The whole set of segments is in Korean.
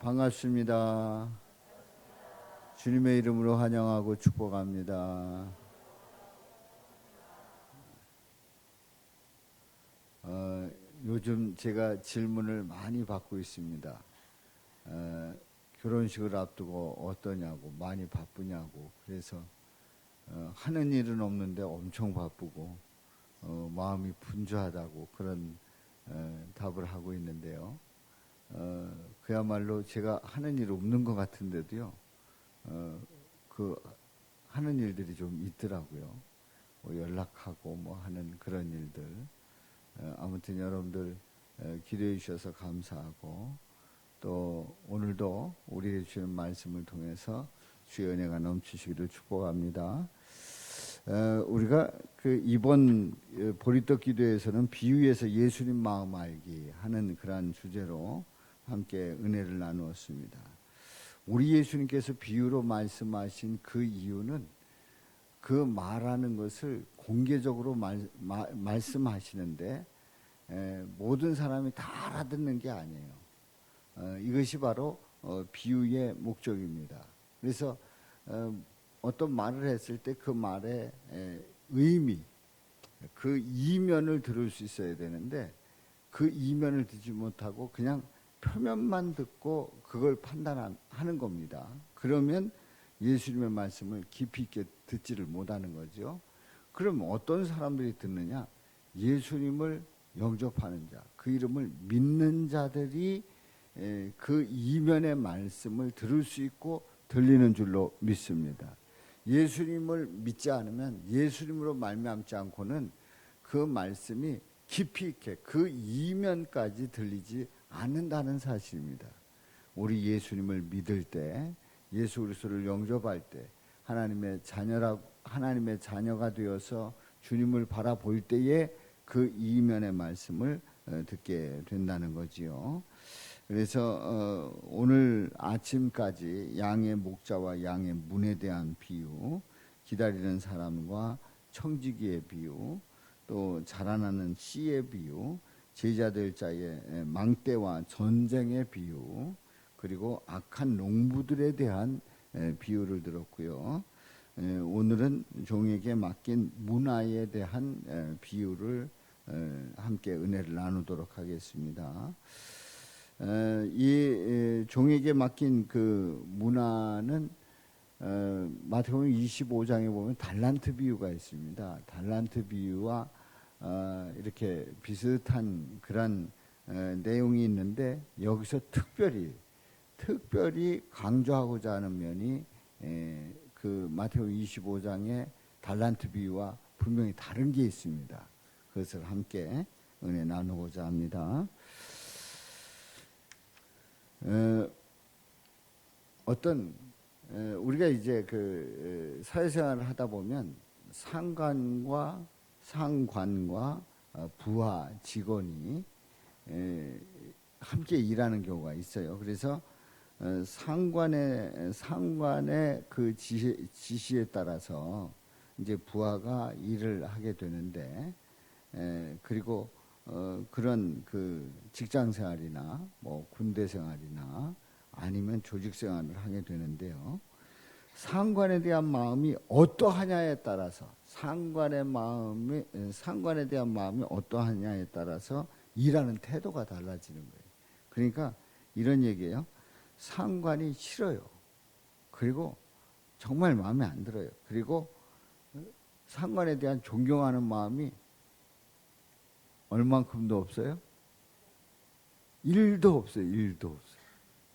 반갑습니다. 주님의 이름으로 환영하고 축복합니다. 요즘 제가 질문을 많이 받고 있습니다. 결혼식을 앞두고 어떠냐고, 많이 바쁘냐고. 그래서 하는 일은 없는데 엄청 바쁘고 마음이 분주하다고 그런 답을 하고 있는데요. 그야말로 제가 하는 일 없는 것 같은데도요. 그 하는 일들이 좀 있더라고요. 뭐 연락하고 뭐 하는 그런 일들. 아무튼 여러분들 기도해 주셔서 감사하고 또 오늘도 우리에게 주시는 말씀을 통해서 주의 은혜가 넘치시기를 축복합니다. 우리가 그 이번 보리떡 기도에서는 비유에서 예수님 마음 알기 하는 그러한 주제로 함께 은혜를 나누었습니다. 우리 예수님께서 비유로 말씀하신 그 이유는 그 말하는 것을 공개적으로 말씀하시는데 모든 사람이 다 알아듣는 게 아니에요. 이것이 바로 비유의 목적입니다. 그래서 어떤 말을 했을 때 그 말의 의미, 그 이면을 들을 수 있어야 되는데 그 이면을 듣지 못하고 그냥 표면만 듣고 그걸 판단하는 겁니다. 그러면 예수님의 말씀을 깊이 있게 듣지를 못하는 거죠. 그럼 어떤 사람들이 듣느냐? 예수님을 영접하는 자, 그 이름을 믿는 자들이 그 이면의 말씀을 들을 수 있고 들리는 줄로 믿습니다. 예수님을 믿지 않으면, 예수님으로 말미암지 않고는 그 말씀이 깊이 있게 그 이면까지 들리지 않는다는 사실입니다. 우리 예수님을 믿을 때, 예수 그리스도를 영접할 때, 하나님의 자녀가 되어서 주님을 바라볼 때에 그 이면의 말씀을 듣게 된다는 거지요. 그래서 오늘 아침까지 양의 목자와 양의 문에 대한 비유, 기다리는 사람과 청지기의 비유, 또 자라나는 씨의 비유, 제자될 자의 망대와 전쟁의 비유, 그리고 악한 농부들에 대한 비유를 들었고요. 오늘은 종에게 맡긴 문화에 대한 비유를 함께 은혜를 나누도록 하겠습니다. 이 종에게 맡긴 그 문화는 마태복음 25장에 보면 달란트 비유가 있습니다. 달란트 비유와 이렇게 비슷한 그런 내용이 있는데 여기서 특별히 강조하고자 하는 면이 그 마태복음 25장의 달란트 비유와 분명히 다른 게 있습니다. 그것을 함께 은혜 나누고자 합니다. 우리가 이제 그 사회생활을 하다 보면 상관과 부하 직원이 함께 일하는 경우가 있어요. 그래서 상관의 그 지시에 따라서 이제 부하가 일을 하게 되는데, 그리고 그런 그 직장 생활이나 뭐 군대 생활이나 아니면 조직 생활을 하게 되는데요. 상관에 대한 마음이 어떠하냐에 따라서 상관에 대한 마음이 어떠하냐에 따라서 일하는 태도가 달라지는 거예요. 그러니까 이런 얘기예요. 상관이 싫어요. 그리고 정말 마음에 안 들어요. 그리고 상관에 대한 존경하는 마음이 얼만큼도 없어요? 1도 없어요. 1도 없어요.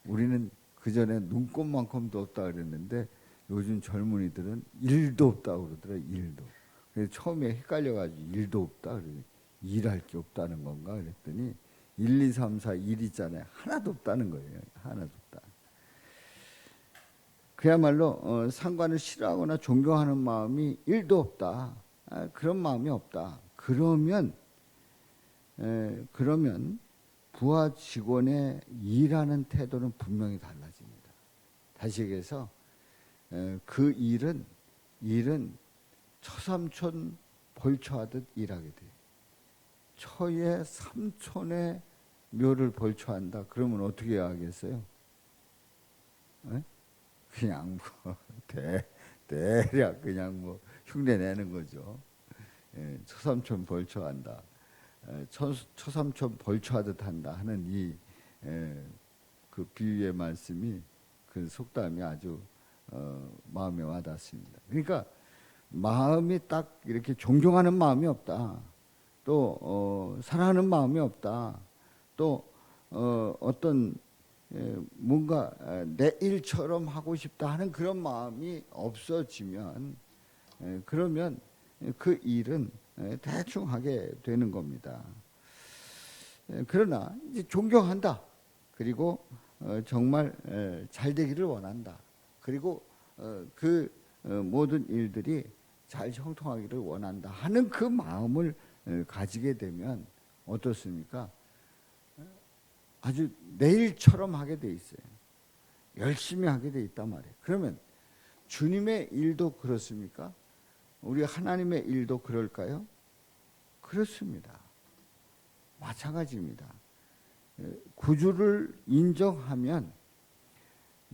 우리는 그전에 눈꼽만큼도 없다 그랬는데 요즘 젊은이들은 1도 없다고 그러더라고요. 1도. 그래서 처음에 헷갈려가지고 1도 없다 그러더니 일할 게 없다는 건가 그랬더니 1, 2, 3, 4, 1 있잖아요. 하나도 없다는 거예요. 하나도 없다. 그야말로 상관을 싫어하거나 존경하는 마음이 1도 없다. 그런 마음이 없다. 그러면 부하 직원의 일하는 태도는 분명히 달라집니다. 다시 얘기해서 그 일은 처삼촌 벌초하듯 일하게 돼요. 처의 삼촌의 묘를 벌초한다. 그러면 어떻게 해야 하겠어요? 에? 그냥 뭐 대략 그냥 뭐 흉내 내는 거죠. 예, 처삼촌 벌초한다. 처삼촌 벌초하듯 한다 하는 그 비유의 말씀이 그 속담이 아주 마음에 와닿습니다. 그러니까 마음이 딱 이렇게 존경하는 마음이 없다. 또 사랑하는 마음이 없다. 또 어떤 뭔가 내 일처럼 하고 싶다 하는 그런 마음이 없어지면 그러면 그 일은 대충 하게 되는 겁니다. 그러나 이제 존경한다. 그리고 정말 잘 되기를 원한다. 그리고 그 모든 일들이 잘 형통하기를 원한다 하는 그 마음을 가지게 되면 어떻습니까? 아주 내일처럼 하게 돼 있어요. 열심히 하게 돼 있단 말이에요. 그러면 주님의 일도 그렇습니까? 우리 하나님의 일도 그럴까요? 그렇습니다. 마찬가지입니다. 구주를 인정하면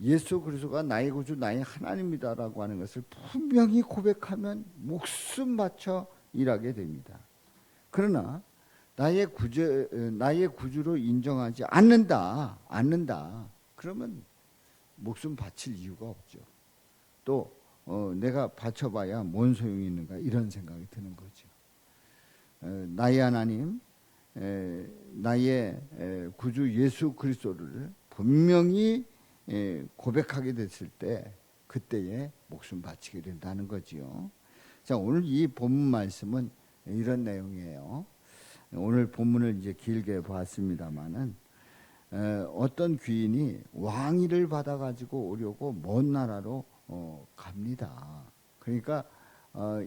예수 그리스도가 나의 구주, 나의 하나님이다라고 하는 것을 분명히 고백하면 목숨 바쳐 일하게 됩니다. 그러나 나의 구주로 인정하지 않는다. 그러면 목숨 바칠 이유가 없죠. 또 내가 바쳐봐야 뭔 소용이 있는가 이런 생각이 드는 거죠. 나의 하나님, 나의 구주 예수 그리스도를 분명히 고백하게 됐을 때 그때에 목숨 바치게 된다는 거지요. 자, 오늘 이 본문 말씀은 이런 내용이에요. 오늘 본문을 이제 길게 봤습니다만은 어떤 귀인이 왕위를 받아 가지고 오려고 먼 나라로 갑니다. 그러니까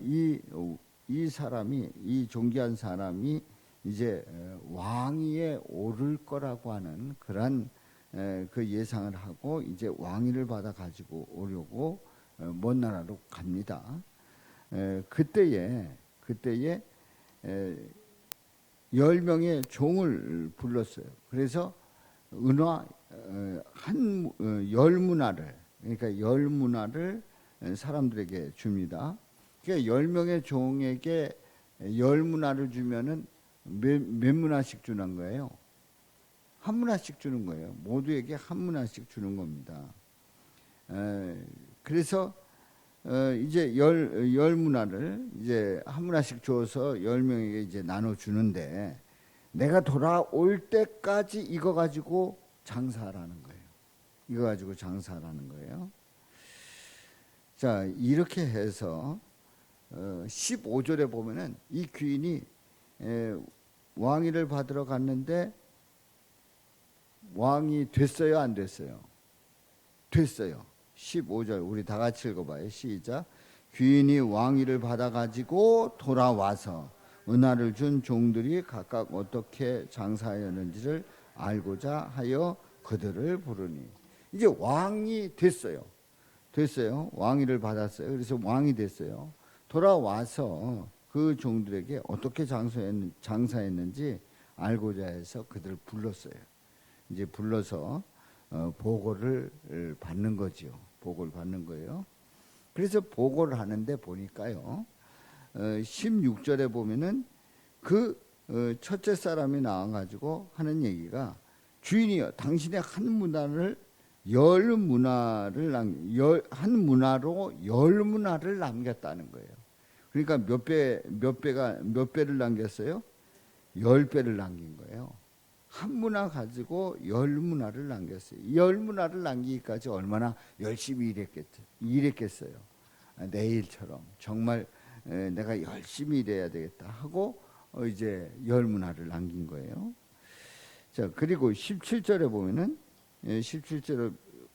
이 사람이, 이 존귀한 사람이 이제 왕위에 오를 거라고 하는 그런 그 예상을 하고 이제 왕위를 받아 가지고 오려고 먼 나라로 갑니다. 그때에 10명의 종을 불렀어요. 그래서 은화 열 문화를, 그러니까 열 문화를 사람들에게 줍니다. 그러니까 10명의 종에게 열 문화를 주면은 몇 문화씩 주는 거예요? 한 문화씩 주는 거예요. 모두에게 한 문화씩 주는 겁니다. 그래서 이제 열 문화를 이제 한 문화씩 줘서 10명에게 이제 나눠 주는데 내가 돌아올 때까지 이거 가지고 장사하라는 거예요. 이거 가지고 장사하라는 거예요. 자, 이렇게 해서 15절에 보면은 이 귀인이 왕위를 받으러 갔는데 왕이 됐어요, 안 됐어요? 됐어요. 15절 우리 다 같이 읽어봐요. 시작. 귀인이 왕위를 받아가지고 돌아와서 은화를 준 종들이 각각 어떻게 장사하였는지를 알고자 하여 그들을 부르니 이제 왕이 됐어요. 왕위를 받았어요. 그래서 왕이 됐어요. 돌아와서 그 종들에게 어떻게 장사했는지 알고자 해서 그들을 불렀어요. 이제 불러서 보고를 받는 거죠. 보고를 받는 거예요. 그래서 보고를 하는데 보니까요. 16절에 보면은 그 첫째 사람이 나와가지고 하는 얘기가 주인이여 당신의 한 문화로 열 문화를 남겼다는 거예요. 그러니까 몇 배를 남겼어요? 10배를 남긴 거예요. 한 문화 가지고 10문화를 남겼어요. 10문화를 남기기까지 얼마나 열심히 일했겠어요. 내일처럼 정말 내가 열심히 일해야 되겠다 하고 이제 10문화를 남긴 거예요. 자, 그리고 17절에 보면은 17절에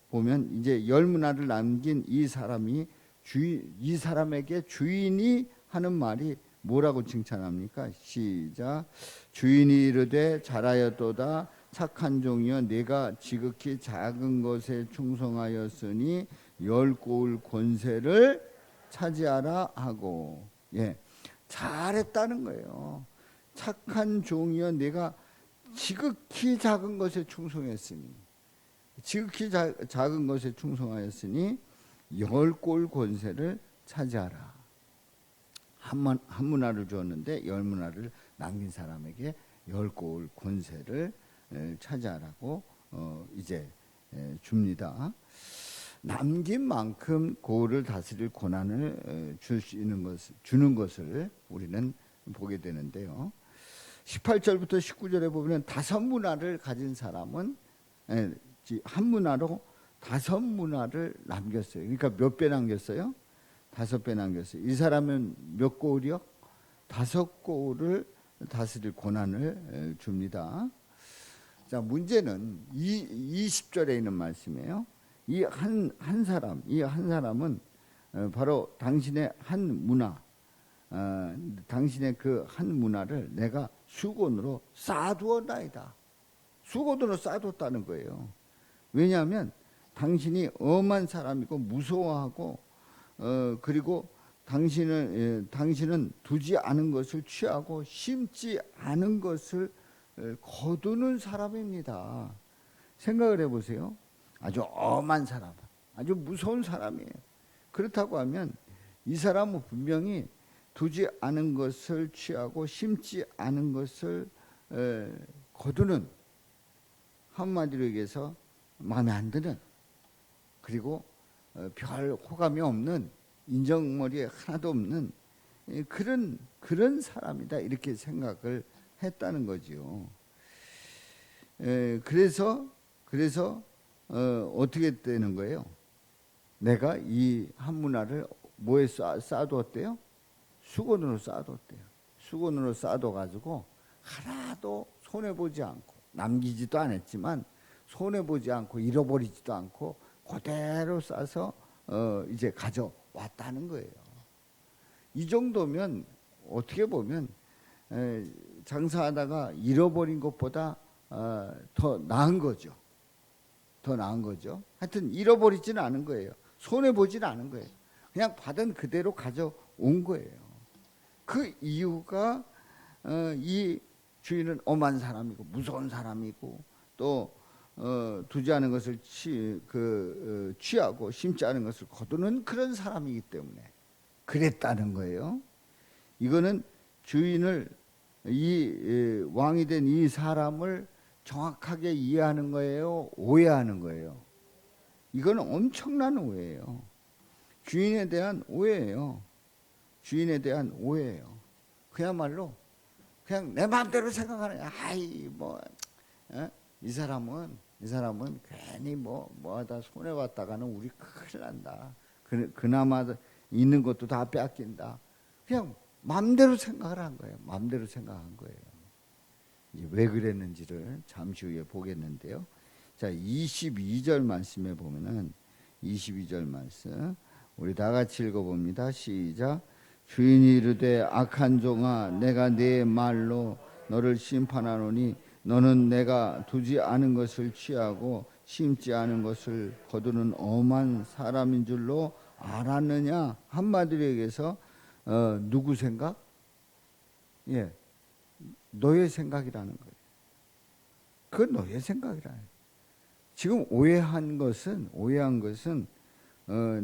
보면 이제 10문화를 남긴 이 사람에게 주인이 하는 말이 뭐라고 칭찬합니까? 시작. 주인이 이르되 잘하였도다 착한 종이여 내가 지극히 작은 것에 충성하였으니 10고을 권세를 차지하라 하고, 예, 잘했다는 거예요. 착한 종이여 내가 지극히 작은 것에 충성했으니 지극히 작은 것에 충성하였으니 열 골 권세를 차지하라. 한 문화를 주었는데 열 문화를 남긴 사람에게 열 골 권세를 차지하라고 이제 줍니다. 남긴 만큼 고을을 다스릴 권한을 주는 것을 우리는 보게 되는데요. 18절부터 19절에 보면 다섯 문화를 가진 사람은 한 문화로 다섯 문화를 남겼어요. 그러니까 몇 배 남겼어요? 5배 남겼어요. 이 사람은 몇 고을이요? 5고을을 다스릴 권한을 줍니다. 자, 문제는 20절에 있는 말씀이에요. 이 한 사람은 바로 당신의 한 문화, 당신의 그 한 문화를 내가 수건으로 쌓아두었나이다. 수건으로 쌓아뒀다는 거예요. 왜냐하면 당신이 엄한 사람이고 무서워하고 그리고 당신은 두지 않은 것을 취하고 심지 않은 것을 거두는 사람입니다. 생각을 해보세요. 아주 엄한 사람, 아주 무서운 사람이에요. 그렇다고 하면 이 사람은 분명히 두지 않은 것을 취하고 심지 않은 것을 거두는, 한마디로 얘기해서 마음에 안 드는, 그리고 별 호감이 없는, 인정머리에 하나도 없는 그런 사람이다, 이렇게 생각을 했다는 거지요. 그래서 어떻게 되는 거예요? 내가 이 한 문화를 뭐에 쌓아두었대요? 수건으로 쌓아뒀대요. 수건으로 쌓아둬가지고 하나도 손해보지 않고, 남기지도 않았지만 손해보지 않고 잃어버리지도 않고 그대로 싸서 이제 가져왔다는 거예요. 이 정도면 어떻게 보면 장사하다가 잃어버린 것보다 더 나은 거죠. 더 나은 거죠. 하여튼 잃어버리지는 않은 거예요. 손해보지는 않은 거예요. 그냥 받은 그대로 가져온 거예요. 그 이유가 이 주인은 엄한 사람이고 무서운 사람이고 또 두지 않은 것을 취하고 심지 않은 것을 거두는 그런 사람이기 때문에 그랬다는 거예요. 이거는 주인을, 이 왕이 된 이 사람을 정확하게 이해하는 거예요? 오해하는 거예요? 이건 엄청난 오해예요. 주인에 대한 오해예요. 주인에 대한 오해예요. 그야말로 그냥 내 마음대로 생각하는, 아이 뭐 이 사람은 괜히 뭐하다 손해 봤다가는 우리 큰일 난다. 그나마 있는 것도 다 뺏긴다. 그냥 마음대로 생각을 한 거예요. 마음대로 생각한 거예요. 이제 왜 그랬는지를 잠시 후에 보겠는데요. 자, 22절 말씀에 보면은 22절 말씀 우리 다 같이 읽어봅니다. 시작. 주인이 이르되 악한 종아, 내가 네 말로 너를 심판하노니 너는 내가 두지 않은 것을 취하고 심지 않은 것을 거두는 엄한 사람인 줄로 알았느냐? 한마디로 얘기해서 누구 생각? 예, 너의 생각이라는 거예요. 그건 너의 생각이라. 지금 오해한 것은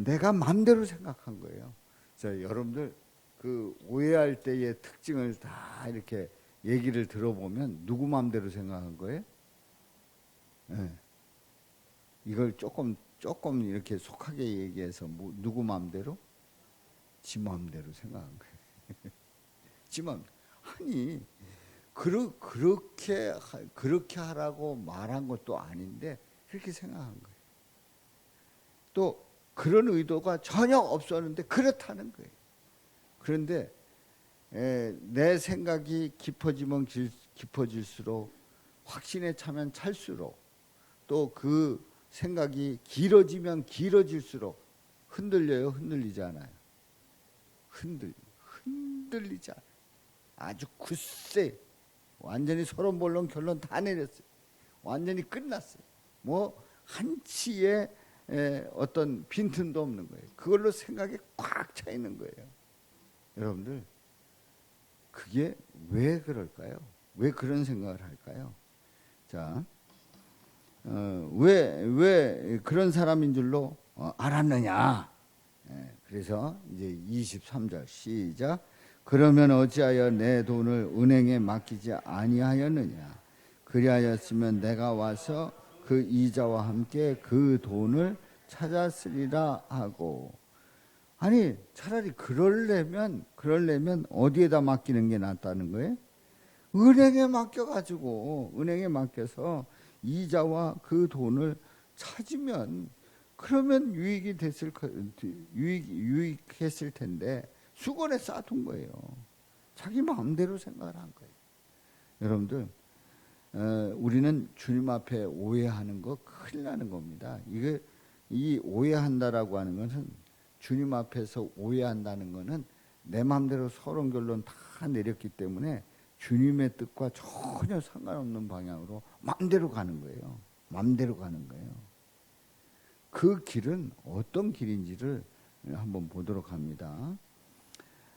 내가 마음대로 생각한 거예요. 자, 여러분들 그 오해할 때의 특징을 다 이렇게 얘기를 들어보면 누구 마음대로 생각한 거예요? 네. 이걸 조금 이렇게 속하게 얘기해서 누구 마음대로? 지 마음대로 생각한 거예요. 지 마음. 아니 그렇게 하라고 말한 것도 아닌데 그렇게 생각한 거예요. 또 그런 의도가 전혀 없었는데 그렇다는 거예요. 그런데 내 생각이 깊어지면 깊어질수록, 확신에 차면 찰수록, 또 그 생각이 길어지면 길어질수록 흔들려요? 흔들리지 않아요? 흔들리지 않아요. 아주 굳세. 완전히 서론본론 결론 다 내렸어요. 완전히 끝났어요. 뭐 한치의 어떤 빈틈도 없는 거예요. 그걸로 생각이 꽉 차 있는 거예요. 여러분들, 그게 왜 그럴까요? 왜 그런 생각을 할까요? 자, 왜 그런 사람인 줄로 알았느냐. 그래서 이제 23절 시작. 그러면 어찌하여 내 돈을 은행에 맡기지 아니하였느냐. 그리하였으면 내가 와서 그 이자와 함께 그 돈을 찾았으리라 하고. 아니 차라리 그러려면 어디에다 맡기는 게 낫다는 거예요? 은행에 맡겨가지고 은행에 맡겨서 이자와 그 돈을 찾으면 그러면 유익했을 텐데 수건에 쌓아둔 거예요. 자기 마음대로 생각을 한 거예요. 여러분들 우리는 주님 앞에 오해하는 거 큰일 나는 겁니다. 이 오해한다라고 하는 것은 주님 앞에서 오해한다는 것은 내 마음대로 서론 결론 다 내렸기 때문에 주님의 뜻과 전혀 상관없는 방향으로 마음대로 가는 거예요. 마음대로 가는 거예요. 그 길은 어떤 길인지를 한번 보도록 합니다.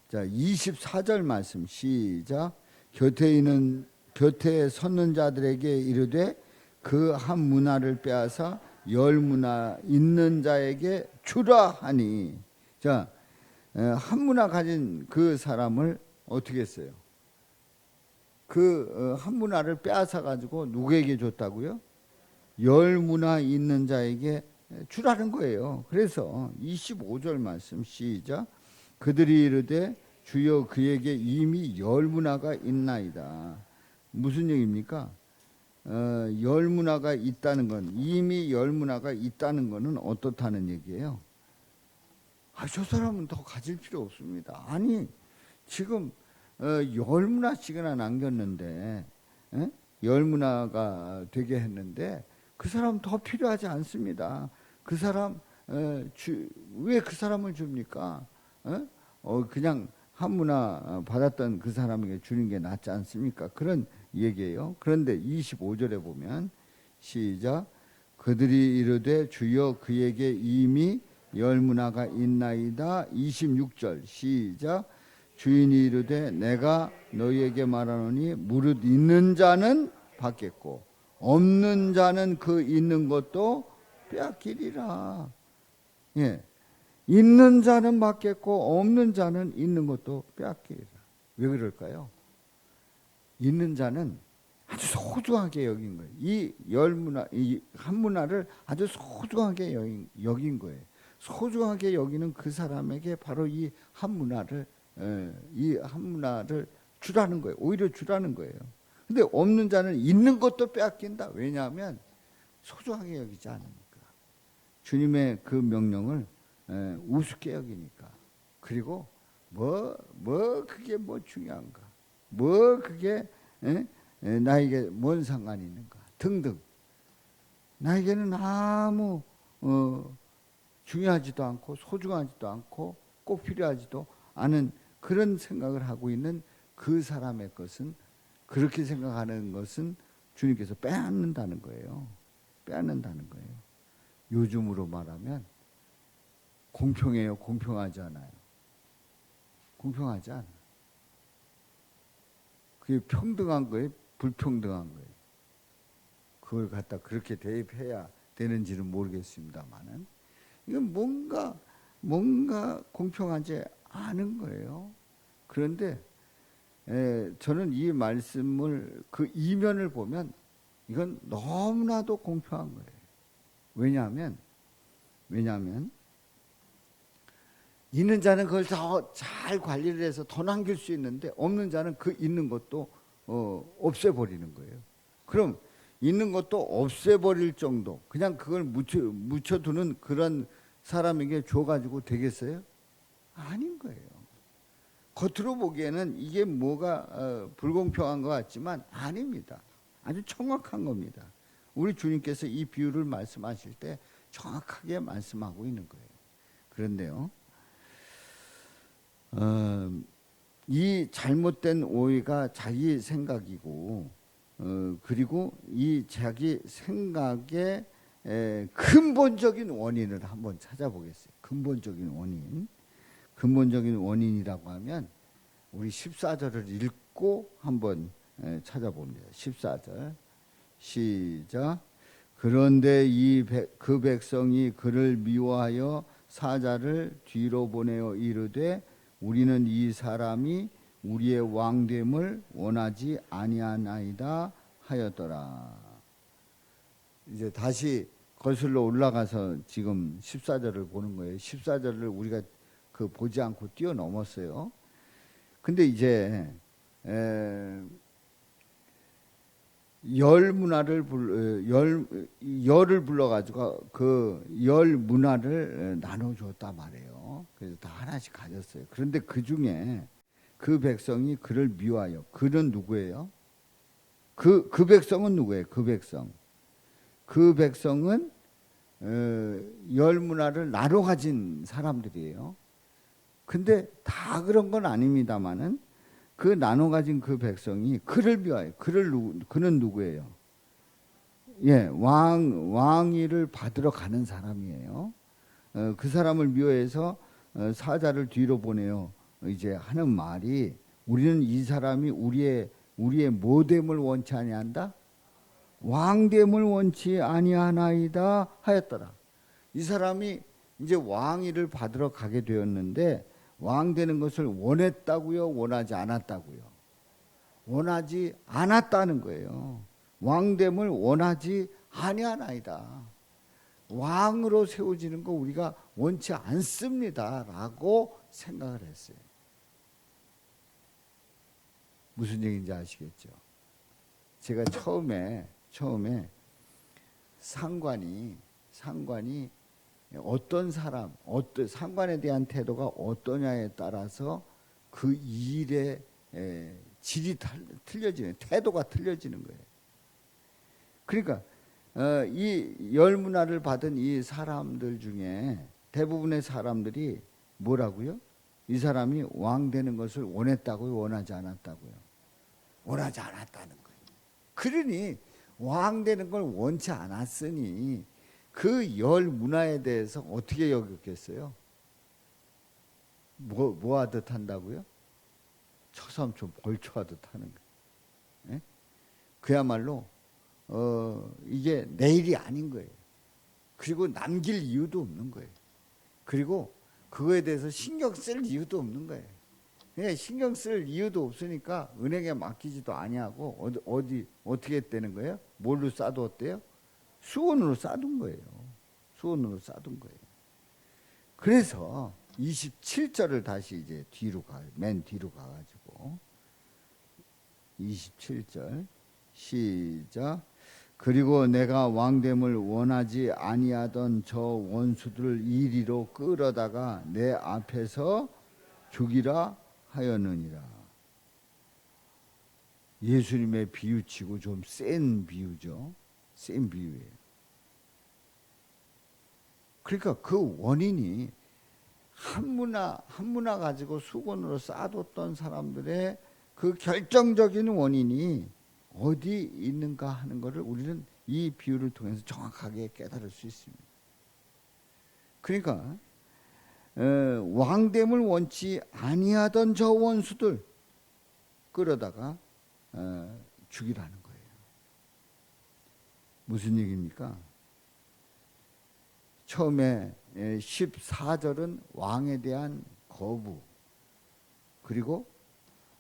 자, 24절 말씀 시작. 곁에 섰는 자들에게 이르되 그 한 문화를 빼앗아 10문화 있는 자에게 주라 하니. 자, 한 문화 가진 그 사람을 어떻게 했어요? 그 한 문화를 빼앗아 가지고 누구에게 줬다고요? 10문화 있는 자에게 주라는 거예요. 그래서 25절 말씀 시작. 그들이 이르되 주여 그에게 이미 10문화가 있나이다. 무슨 얘기입니까? 10문화가 있다는 건, 이미 10문화가 있다는 것은 어떻다는 얘기예요? 저 사람은 더 가질 필요 없습니다. 아니 지금 10문화씩이나 남겼는데 10문화가 되게 했는데 그 사람 더 필요하지 않습니다. 그 사람 왜 그 사람을 줍니까? 그냥 한 문화 받았던 그 사람에게 주는 게 낫지 않습니까? 그런 얘기예요. 그런데 25절에 보면 시작. 그들이 이르되 주여 그에게 이미 10문화가 있나이다. 26절 시작. 주인이 이르되 내가 너희에게 말하노니 무릇 있는 자는 받겠고 없는 자는 그 있는 것도 빼앗기리라. 예, 있는 자는 받겠고 없는 자는 있는 것도 빼앗기리라. 왜 그럴까요? 있는 자는 아주 소중하게 여긴 거예요. 이 10문화, 이 한 문화를 아주 소중하게 여긴 거예요. 소중하게 여기는 그 사람에게 바로 이 한 문화를 주라는 거예요. 오히려 주라는 거예요. 근데 없는 자는 있는 것도 빼앗긴다. 왜냐하면 소중하게 여기지 않으니까. 주님의 그 명령을 우습게 여기니까. 그리고 그게 뭐 중요한가? 그게 나에게 뭔 상관이 있는가? 등등. 나에게는 아무 중요하지도 않고 소중하지도 않고 꼭 필요하지도 않은 그런 생각을 하고 있는 그 사람의 것은, 그렇게 생각하는 것은 주님께서 빼앗는다는 거예요. 빼앗는다는 거예요. 요즘으로 말하면 공평해요? 공평하지 않아요? 공평하지 않아요. 그게 평등한 거예요? 불평등한 거예요? 그걸 갖다 그렇게 대입해야 되는지는 모르겠습니다만은 이건 뭔가 공평하지 않은 거예요. 그런데 저는 이 말씀을 그 이면을 보면 이건 너무나도 공평한 거예요. 왜냐하면 있는 자는 그걸 더 잘 관리를 해서 더 남길 수 있는데 없는 자는 그 있는 것도 없애버리는 거예요. 그럼 있는 것도 없애버릴 정도, 그냥 그걸 묻혀두는 그런 사람에게 줘가지고 되겠어요? 아닌 거예요. 겉으로 보기에는 이게 뭐가 불공평한 것 같지만 아닙니다. 아주 정확한 겁니다. 우리 주님께서 이 비유를 말씀하실 때 정확하게 말씀하고 있는 거예요. 그런데요, 이 잘못된 오해가 자기 생각이고, 그리고 이 자기 생각의 근본적인 원인을 한번 찾아보겠어요. 근본적인 원인이라고 하면 우리 14절을 읽고 한번 찾아봅니다. 14절 시작. 그런데 그 백성이 그를 미워하여 사자를 뒤로 보내어 이르되 우리는 이 사람이 우리의 왕됨을 원하지 아니하나이다 하였더라. 이제 다시 거슬러 올라가서 지금 14절을 보는 거예요. 14절을 우리가 보지 않고 뛰어넘었어요. 근데 이제 열 문화를 열을 불러가지고 그 열 문화를 나눠줬단 말이에요. 그래서 다 하나씩 가졌어요. 그런데 그 중에 그 백성이 그를 미워하여. 그는 누구예요? 그 백성은 누구예요? 그 백성. 그 백성은 열 문화를 나눠 가진 사람들이에요. 근데 다 그런 건 아닙니다만은 그 나눠 가진 그 백성이 그를 미워해요. 그는 누구예요? 예, 왕위를 받으러 가는 사람이에요. 그 사람을 미워해서 사자를 뒤로 보내요. 이제 하는 말이 우리는 이 사람이 우리의 모됨을 원치 아니한다. 왕됨을 원치 아니하나이다 하였더라. 이 사람이 이제 왕위를 받으러 가게 되었는데 왕 되는 것을 원했다고요? 원하지 않았다고요? 원하지 않았다는 거예요. 왕됨을 원하지 아니하나이다. 왕으로 세워지는 거 우리가 원치 않습니다 라고 생각을 했어요. 무슨 얘기인지 아시겠죠? 제가 처음에 상관이 어떤 사람, 상관에 대한 태도가 어떠냐에 따라서 그 일의 질이 틀려지는, 태도가 틀려지는 거예요. 그러니까 이 열 문화를 받은 이 사람들 중에 대부분의 사람들이 뭐라고요? 이 사람이 왕 되는 것을 원했다고요? 원하지 않았다고요? 원하지 않았다는 거예요. 그러니 왕 되는 걸 원치 않았으니 그 열 문화에 대해서 어떻게 여겼겠어요? 뭐 하듯 한다고요? 처삼촌 벌초하듯 하는 거예요. 예? 그야말로 이게 내 일이 아닌 거예요. 그리고 남길 이유도 없는 거예요. 그리고 그거에 대해서 신경 쓸 이유도 없는 거예요. 그냥 신경 쓸 이유도 없으니까 은행에 맡기지도 아니하고 어떻게 했다는 거예요? 뭘로 싸두었대요? 수원으로 싸둔 거예요. 수원으로 싸둔 거예요. 그래서 27절을 다시 이제 맨 뒤로 가가지고 27절 시작. 그리고 내가 왕됨을 원하지 아니하던 저 원수들을 이리로 끌어다가 내 앞에서 죽이라 하였느니라. 예수님의 비유치고 좀 센 비유죠. 센 비유예요. 그러니까 그 원인이 한 문화 가지고 수건으로 쌓아뒀던 사람들의 그 결정적인 원인이 어디 있는가 하는 것을 우리는 이 비유를 통해서 정확하게 깨달을 수 있습니다. 그러니까 왕됨을 원치 아니하던 저 원수들 끌어다가 죽이라는 거예요. 무슨 얘기입니까? 처음에 14절은 왕에 대한 거부, 그리고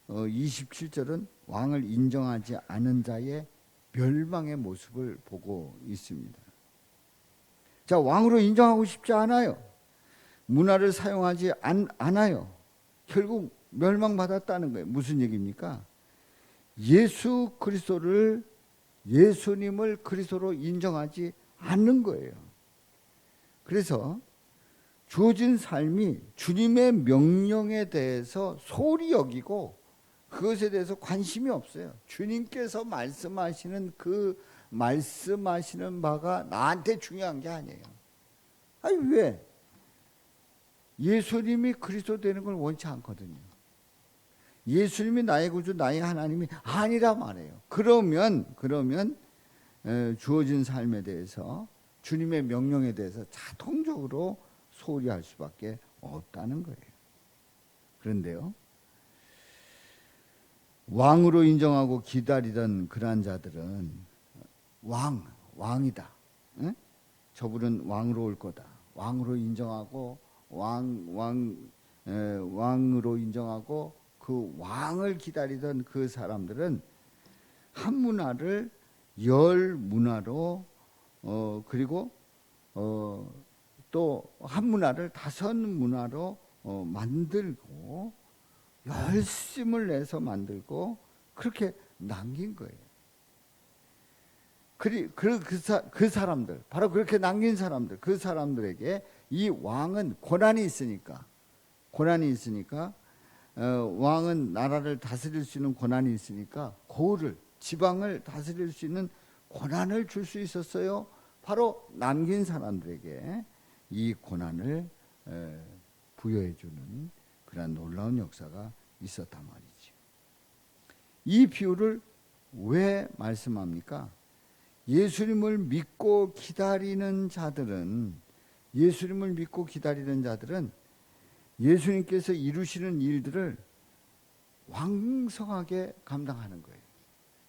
27절은 왕을 인정하지 않은 자의 멸망의 모습을 보고 있습니다. 자, 왕으로 인정하고 싶지 않아요. 문화를 사용하지 않아요. 결국 멸망받았다는 거예요. 무슨 얘기입니까? 예수님을 그리스도로 인정하지 않는 거예요. 그래서 주어진 삶이 주님의 명령에 대해서 소홀히 여기고 그것에 대해서 관심이 없어요. 주님께서 말씀하시는 바가 나한테 중요한 게 아니에요. 아니 왜? 예수님이 그리스도 되는 걸 원치 않거든요. 예수님이 나의 구주, 나의 하나님이 아니라 말해요. 그러면 주어진 삶에 대해서, 주님의 명령에 대해서 자동적으로 소홀히 할 수밖에 없다는 거예요. 그런데요, 왕으로 인정하고 기다리던 그러한 자들은 왕이다. 응? 저분은 왕으로 올 거다. 왕으로 인정하고 왕으로 인정하고 그 왕을 기다리던 그 사람들은 한 문화를 열 문화로 그리고 또 한 문화를 다섯 문화로 만들고 열심을 내서 만들고 그렇게 남긴 거예요. 그 사람들, 바로 그렇게 남긴 사람들, 그 사람들에게 이 왕은 고난이 있으니까 왕은 나라를 다스릴 수 있는 권한이 있으니까 고을을, 지방을 다스릴 수 있는 권한을 줄 수 있었어요. 바로 남긴 사람들에게 이 권한을 부여해 주는 그런 놀라운 역사가 있었단 말이죠. 이 비유를 왜 말씀합니까? 예수님을 믿고 기다리는 자들은 예수님께서 이루시는 일들을 왕성하게 감당하는 거예요.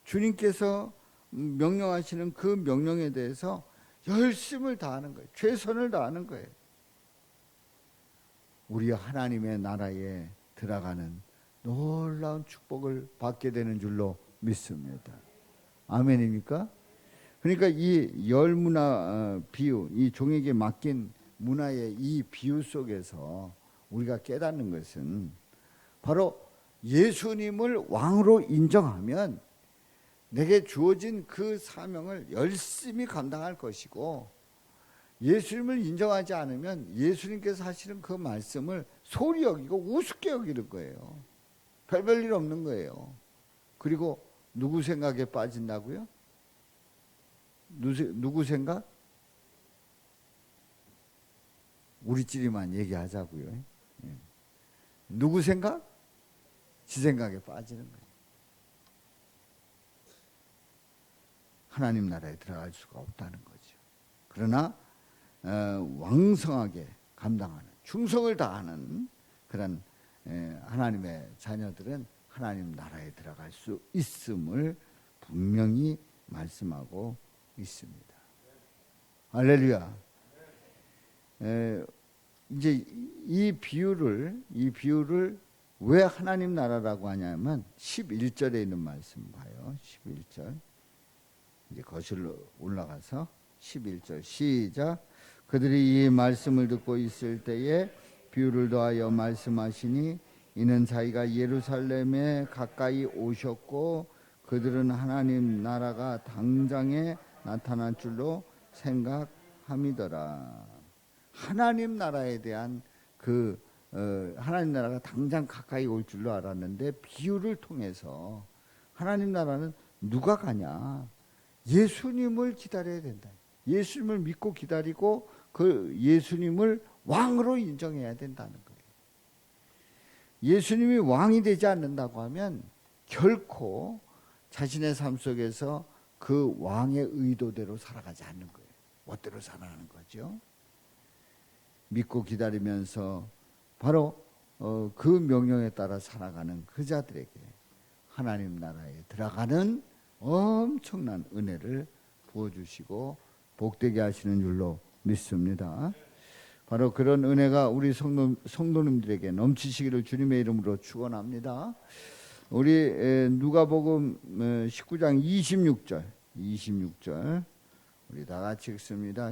주님께서 명령하시는 그 명령에 대해서 열심을 다하는 거예요. 최선을 다하는 거예요. 우리 하나님의 나라에 들어가는 놀라운 축복을 받게 되는 줄로 믿습니다. 아멘입니까? 그러니까 이 열문화 비유, 이 종에게 맡긴 문화의 이 비유 속에서 우리가 깨닫는 것은 바로 예수님을 왕으로 인정하면 내게 주어진 그 사명을 열심히 감당할 것이고, 예수님을 인정하지 않으면 예수님께서 하시는 그 말씀을 소홀히 여기고 우습게 여기는 거예요. 별일 없는 거예요. 그리고 누구 생각에 빠진다고요? 누구 생각? 우리끼리만 얘기하자고요. 누구 생각? 지 생각에 빠지는 거예요. 하나님 나라에 들어갈 수가 없다는 거죠. 그러나 왕성하게 감당하는, 충성을 다하는 그런 하나님의 자녀들은 하나님 나라에 들어갈 수 있음을 분명히 말씀하고 있습니다. 할렐루야. 이제 이 비유를 왜 하나님 나라라고 하냐면 11절에 있는 말씀 봐요. 11절. 이제 거슬러 올라가서 11절 시작. 그들이 이 말씀을 듣고 있을 때에 비유를 더하여 말씀하시니 이는 자기가 예루살렘에 가까이 오셨고 그들은 하나님 나라가 당장에 나타날 줄로 생각함이더라. 하나님 나라에 대한 하나님 나라가 당장 가까이 올 줄로 알았는데 비유를 통해서 하나님 나라는 누가 가냐? 예수님을 기다려야 된다. 예수님을 믿고 기다리고 그 예수님을 왕으로 인정해야 된다는 거예요. 예수님이 왕이 되지 않는다고 하면 결코 자신의 삶 속에서 그 왕의 의도대로 살아가지 않는 거예요. 멋대로 살아가는 거죠. 믿고 기다리면서 바로 그 명령에 따라 살아가는 그 자들에게 하나님 나라에 들어가는 엄청난 은혜를 부어주시고 복되게 하시는 줄로 믿습니다. 바로 그런 은혜가 우리 성도님들에게 넘치시기를 주님의 이름으로 축원합니다. 우리 누가복음 19장 26절 우리 다 같이 읽습니다.